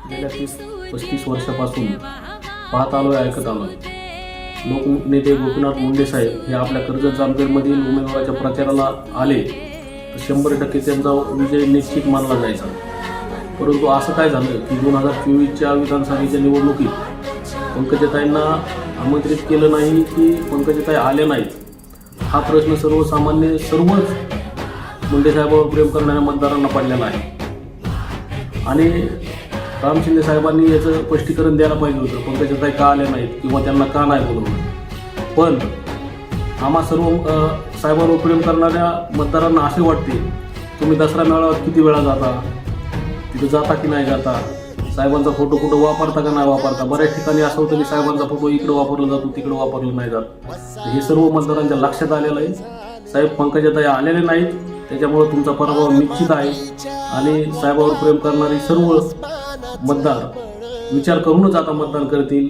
गेल्या 30-35 वर्षापासून पाहत आलोय, ऐकत आलोय. लोकनेते गोपीनाथ मुंडे साहेब हे आपल्या कर्जत जामखेडमधील उमेदवाराच्या प्रचाराला आले तर 100% त्यांचा विजय निश्चित मानला जायचा. परंतु असं काय झालं की 2024च्या विधानसभेच्या निवडणुकीत पंकजाताईंना आमंत्रित केलं नाही की पंकजाताई आले नाहीत, हा प्रश्न सर्वसामान्य सर्वच मुंडे साहेबांवर प्रेम करणाऱ्या मतदारांना पडलेला आहे. आणि राम शिंदे साहेबांनी याचं स्पष्टीकरण द्यायला पाहिजे होतं, पंकजाताई का आल्या नाहीत किंवा त्यांना का नाही बोलवलं. पण आम्हा सर्व साहेबांवर प्रेम करणाऱ्या मतदारांना असे वाटते, तुम्ही दसरा मेळाव्यात किती वेळा जाता, तिथे जाता की नाही जाता, साहेबांचा फोटो कुठं वापरता का नाही वापरता. बऱ्याच ठिकाणी असं होतं की साहेबांचा फोटो इकडं वापरला जातो, तिकडं वापरला नाही जात. हे सर्व मतदारांच्या लक्षात आलेलं आहे. साहेब पंकजाताई आलेले नाहीत, त्याच्यामुळे तुमचा पराभव निश्चित आहे. आणि साहेबांवर प्रेम करणारी सर्व मतदार विचार करूनच आता मतदान करतील.